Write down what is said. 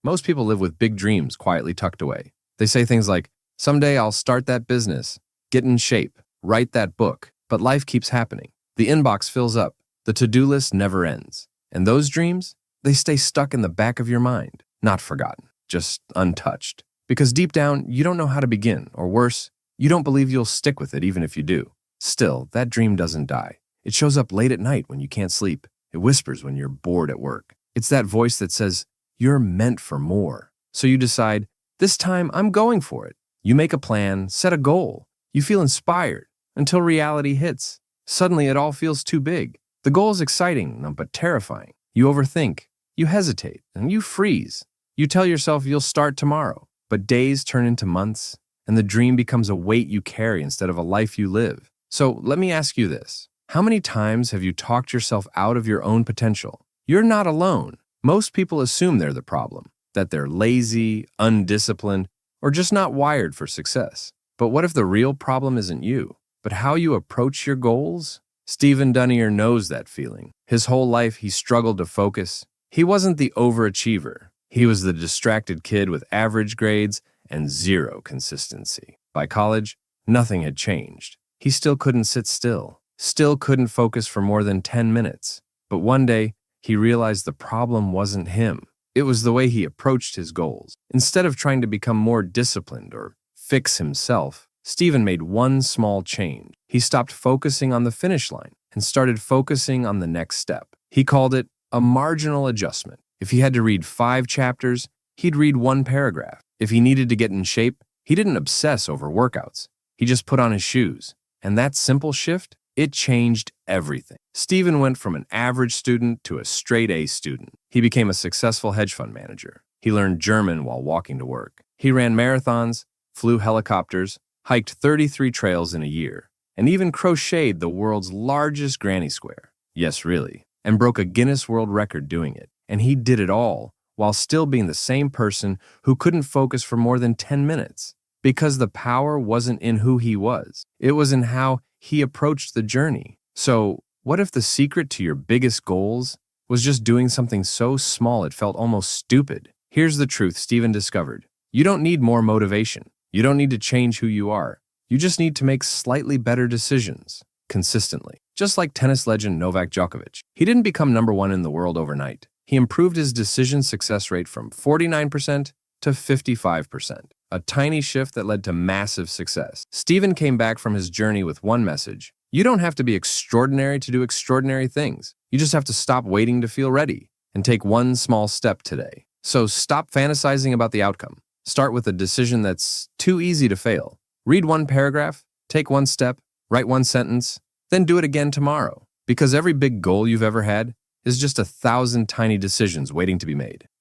Most people live with big dreams quietly tucked away. They say things like, someday I'll start that business, get in shape, write that book. But life keeps happening. The inbox fills up. The to-do list never ends. And those dreams, they stay stuck in the back of your mind, not forgotten, just untouched. Because deep down, you don't know how to begin, or worse, you don't believe you'll stick with it even if you do. Still, that dream doesn't die. It shows up late at night when you can't sleep. It whispers when you're bored at work. It's that voice that says, you're meant for more. So you decide, this time I'm going for it. You make a plan, set a goal. You feel inspired until reality hits. Suddenly it all feels too big. The goal is exciting, but terrifying. You overthink, you hesitate, and you freeze. You tell yourself you'll start tomorrow, but days turn into months, and the dream becomes a weight you carry instead of a life you live. So let me ask you this. How many times have you talked yourself out of your own potential? You're not alone. Most people assume they're the problem, that they're lazy, undisciplined, or just not wired for success. But what if the real problem isn't you, but how you approach your goals? Stephen Dunnier knows that feeling. His whole life, he struggled to focus. He wasn't the overachiever. He was the distracted kid with average grades and zero consistency. By college, nothing had changed. He still couldn't sit still couldn't focus for more than 10 minutes. But one day, he realized the problem wasn't him. It was the way he approached his goals. Instead of trying to become more disciplined or fix himself, Stephen made one small change. He stopped focusing on the finish line and started focusing on the next step. He called it a marginal adjustment. If he had to read 5 chapters, he'd read 1 paragraph. If he needed to get in shape, he didn't obsess over workouts. He just put on his shoes. And that simple shift, it changed everything. Stephen went from an average student to a straight A student. He became a successful hedge fund manager. He learned German while walking to work. He ran marathons, flew helicopters, hiked 33 trails in a year, and even crocheted the world's largest granny square. Yes, really. And broke a Guinness World Record doing it. And he did it all while still being the same person who couldn't focus for more than 10 minutes. Because the power wasn't in who he was. It was in how he approached the journey. So, what if the secret to your biggest goals was just doing something so small it felt almost stupid? Here's the truth Stephen discovered. You don't need more motivation. You don't need to change who you are. You just need to make slightly better decisions, consistently. Just like tennis legend Novak Djokovic. He didn't become #1 in the world overnight. He improved his decision success rate from 49% to 55%. A tiny shift that led to massive success. Stephen came back from his journey with one message. You don't have to be extraordinary to do extraordinary things. You just have to stop waiting to feel ready and take one small step today. So stop fantasizing about the outcome. Start with a decision that's too easy to fail. Read 1 paragraph, take 1 step, write 1 sentence, then do it again tomorrow. Because every big goal you've ever had is just 1,000 tiny decisions waiting to be made.